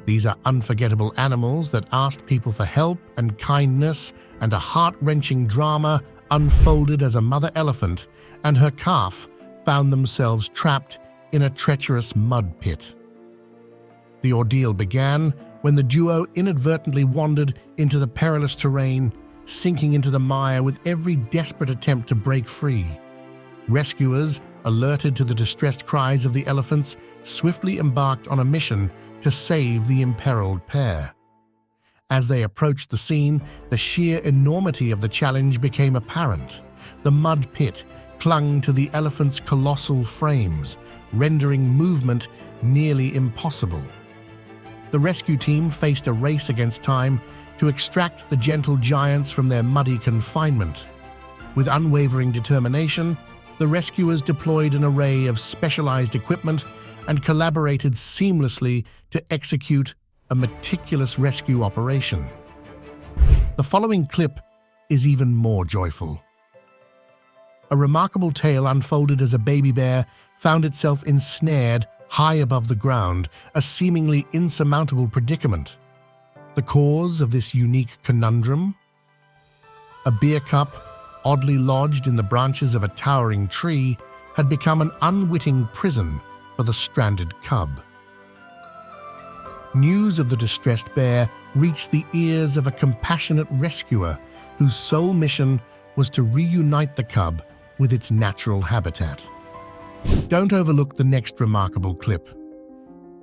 These are unforgettable animals that asked people for help and kindness, and a heart-wrenching drama unfolded as a mother elephant and her calf found themselves trapped in a treacherous mud pit. The ordeal began when the duo inadvertently wandered into the perilous terrain, sinking into the mire with every desperate attempt to break free. Rescuers, alerted to the distressed cries of the elephants, swiftly embarked on a mission to save the imperiled pair. As they approached the scene, the sheer enormity of the challenge became apparent. The mud pit clung to the elephant's colossal frames, rendering movement nearly impossible. The rescue team faced a race against time to extract the gentle giants from their muddy confinement. With unwavering determination, the rescuers deployed an array of specialized equipment and collaborated seamlessly to execute a meticulous rescue operation. The following clip is even more joyful. A remarkable tale unfolded as a baby bear found itself ensnared high above the ground, a seemingly insurmountable predicament. The cause of this unique conundrum? A beer cup, oddly lodged in the branches of a towering tree, had become an unwitting prison for the stranded cub. News of the distressed bear reached the ears of a compassionate rescuer whose sole mission was to reunite the cub with its natural habitat. Don't overlook the next remarkable clip.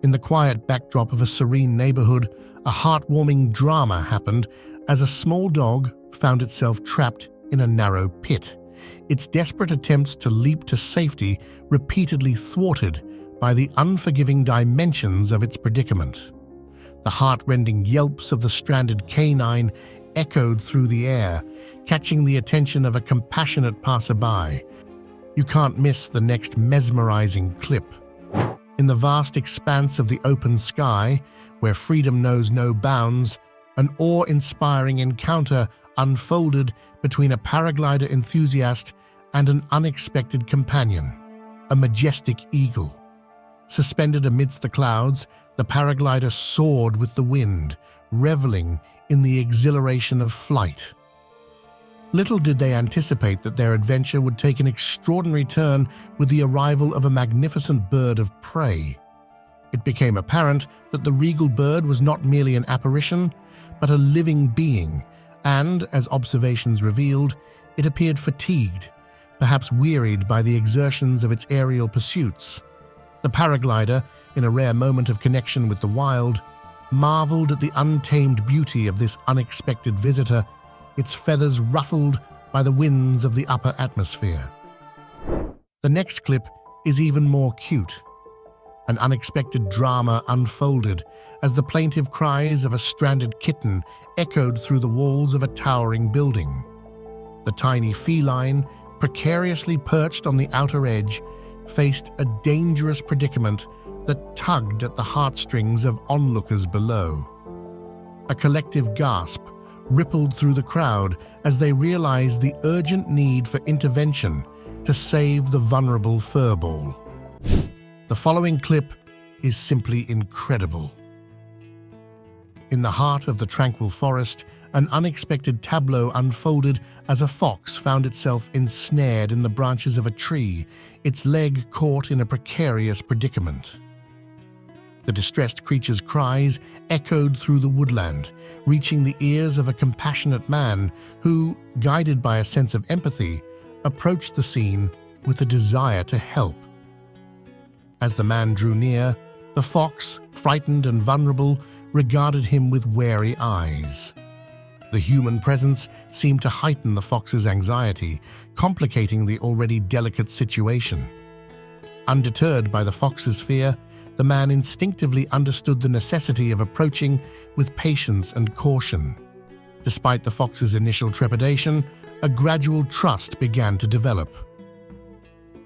In the quiet backdrop of a serene neighborhood, a heartwarming drama happened as a small dog found itself trapped in a narrow pit, its desperate attempts to leap to safety repeatedly thwarted by the unforgiving dimensions of its predicament. The heart-rending yelps of the stranded canine echoed through the air, catching the attention of a compassionate passerby. You can't miss the next mesmerizing clip. In the vast expanse of the open sky, where freedom knows no bounds, an awe-inspiring encounter unfolded between a paraglider enthusiast and an unexpected companion, a majestic eagle. Suspended amidst the clouds, the paraglider soared with the wind, reveling in the exhilaration of flight. Little did they anticipate that their adventure would take an extraordinary turn with the arrival of a magnificent bird of prey. It became apparent that the regal bird was not merely an apparition, but a living being, and, as observations revealed, it appeared fatigued, perhaps wearied by the exertions of its aerial pursuits. The paraglider, in a rare moment of connection with the wild, marveled at the untamed beauty of this unexpected visitor, its feathers ruffled by the winds of the upper atmosphere. The next clip is even more cute. An unexpected drama unfolded as the plaintive cries of a stranded kitten echoed through the walls of a towering building. The tiny feline, precariously perched on the outer edge, faced a dangerous predicament that tugged at the heartstrings of onlookers below. A collective gasp rippled through the crowd as they realized the urgent need for intervention to save the vulnerable furball. The following clip is simply incredible. In the heart of the tranquil forest, an unexpected tableau unfolded as a fox found itself ensnared in the branches of a tree, its leg caught in a precarious predicament. The distressed creature's cries echoed through the woodland, reaching the ears of a compassionate man who, guided by a sense of empathy, approached the scene with a desire to help. As the man drew near, the fox, frightened and vulnerable, regarded him with wary eyes. The human presence seemed to heighten the fox's anxiety, complicating the already delicate situation. Undeterred by the fox's fear, the man instinctively understood the necessity of approaching with patience and caution. Despite the fox's initial trepidation, a gradual trust began to develop.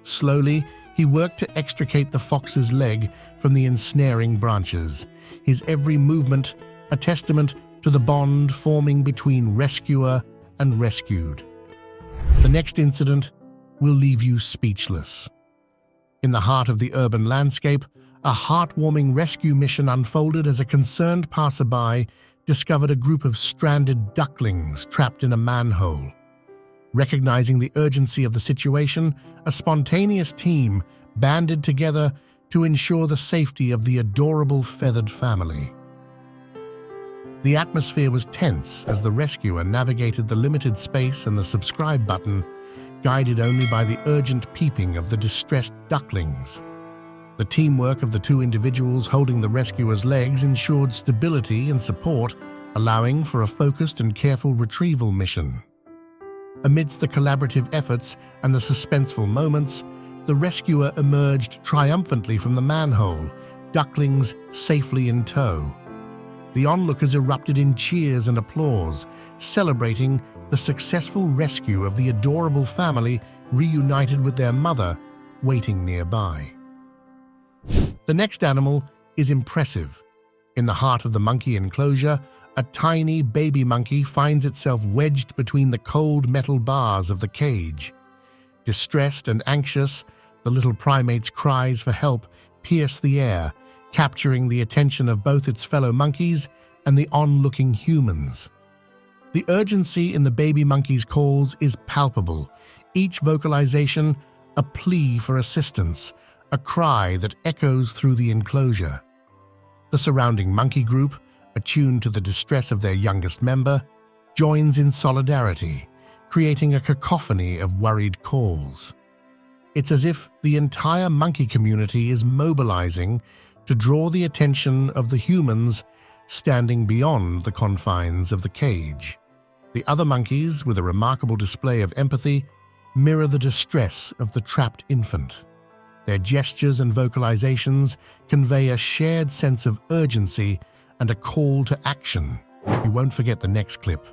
Slowly, he worked to extricate the fox's leg from the ensnaring branches, his every movement a testament to the bond forming between rescuer and rescued. The next incident will leave you speechless. In the heart of the urban landscape, A heartwarming rescue mission unfolded as a concerned passerby discovered a group of stranded ducklings trapped in a manhole. Recognizing the urgency of the situation, a spontaneous team banded together to ensure the safety of the adorable feathered family. The atmosphere was tense as the rescuer navigated the limited space and the subscribe button, guided only by the urgent peeping of the distressed ducklings. The teamwork of the two individuals holding the rescuer's legs ensured stability and support, allowing for a focused and careful retrieval mission. Amidst the collaborative efforts and the suspenseful moments, the rescuer emerged triumphantly from the manhole, ducklings safely in tow. The onlookers erupted in cheers and applause, celebrating the successful rescue of the adorable family reunited with their mother, waiting nearby. The next animal is impressive. In the heart of the monkey enclosure, a tiny baby monkey finds itself wedged between the cold metal bars of the cage. Distressed and anxious, the little primate's cries for help pierce the air, capturing the attention of both its fellow monkeys and the onlooking humans. The urgency in the baby monkey's calls is palpable, each vocalization a plea for assistance, a cry that echoes through the enclosure. The surrounding monkey group, attuned to the distress of their youngest member, joins in solidarity, creating a cacophony of worried calls. It's as if the entire monkey community is mobilizing to draw the attention of the humans standing beyond the confines of the cage. The other monkeys, with a remarkable display of empathy, mirror the distress of the trapped infant. Their gestures and vocalizations convey a shared sense of urgency and a call to action. You won't forget the next clip.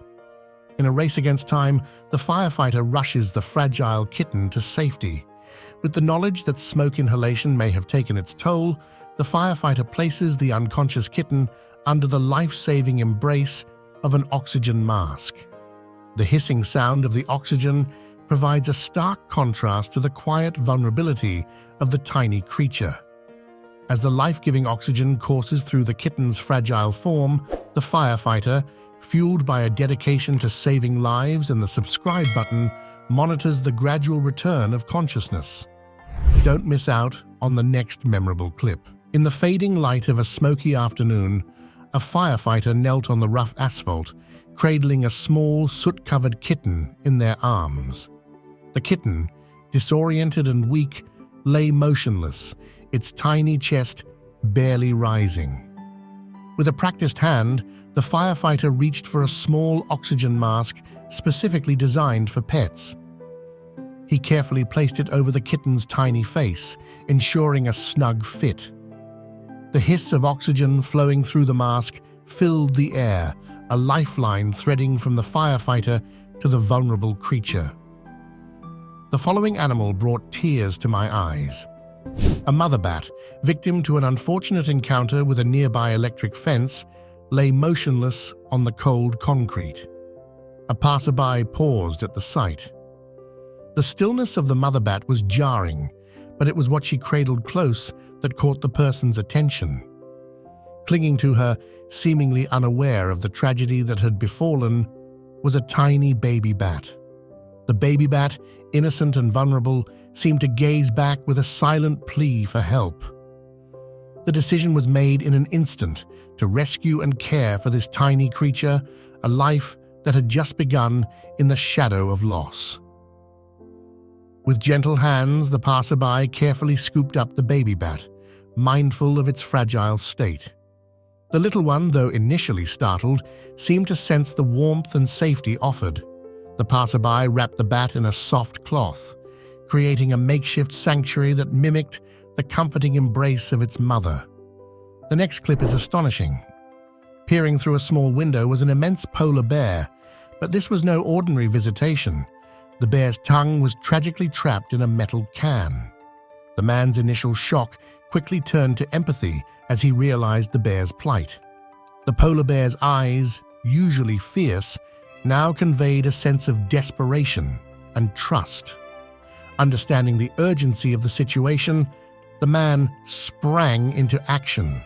In a race against time, the firefighter rushes the fragile kitten to safety. With the knowledge that smoke inhalation may have taken its toll, the firefighter places the unconscious kitten under the life-saving embrace of an oxygen mask. The hissing sound of the oxygen provides a stark contrast to the quiet vulnerability of the tiny creature. As the life-giving oxygen courses through the kitten's fragile form, the firefighter, fueled by a dedication to saving lives and the subscribe button, monitors the gradual return of consciousness. Don't miss out on the next memorable clip. In the fading light of a smoky afternoon, a firefighter knelt on the rough asphalt, cradling a small, soot-covered kitten in their arms. The kitten, disoriented and weak, lay motionless, its tiny chest barely rising. With a practiced hand, the firefighter reached for a small oxygen mask specifically designed for pets. He carefully placed it over the kitten's tiny face, ensuring a snug fit. The hiss of oxygen flowing through the mask filled the air, a lifeline threading from the firefighter to the vulnerable creature. The following animal brought tears to my eyes. A mother bat, victim to an unfortunate encounter with a nearby electric fence, lay motionless on the cold concrete. A passerby paused at the sight. The stillness of the mother bat was jarring, but it was what she cradled close that caught the person's attention. Clinging to her, seemingly unaware of the tragedy that had befallen, was a tiny baby bat. The baby bat, innocent and vulnerable, seemed to gaze back with a silent plea for help. The decision was made in an instant to rescue and care for this tiny creature, a life that had just begun in the shadow of loss. With gentle hands, the passerby carefully scooped up the baby bat, mindful of its fragile state. The little one, though initially startled, seemed to sense the warmth and safety offered. The passerby wrapped the bat in a soft cloth, creating a makeshift sanctuary that mimicked the comforting embrace of its mother. The next clip is astonishing. Peering through a small window was an immense polar bear, but this was no ordinary visitation. The bear's tongue was tragically trapped in a metal can. The man's initial shock quickly turned to empathy as he realized the bear's plight. The polar bear's eyes, usually fierce, now conveyed a sense of desperation and trust. Understanding the urgency of the situation, the man sprang into action.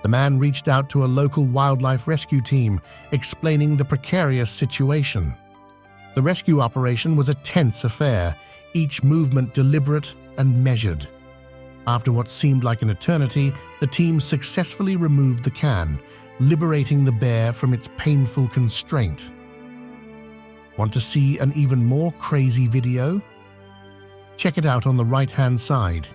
The man reached out to a local wildlife rescue team, explaining the precarious situation. The rescue operation was a tense affair, each movement deliberate and measured. After what seemed like an eternity, the team successfully removed the can, liberating the bear from its painful constraint. Want to see an even more crazy video? Check it out on the right-hand side.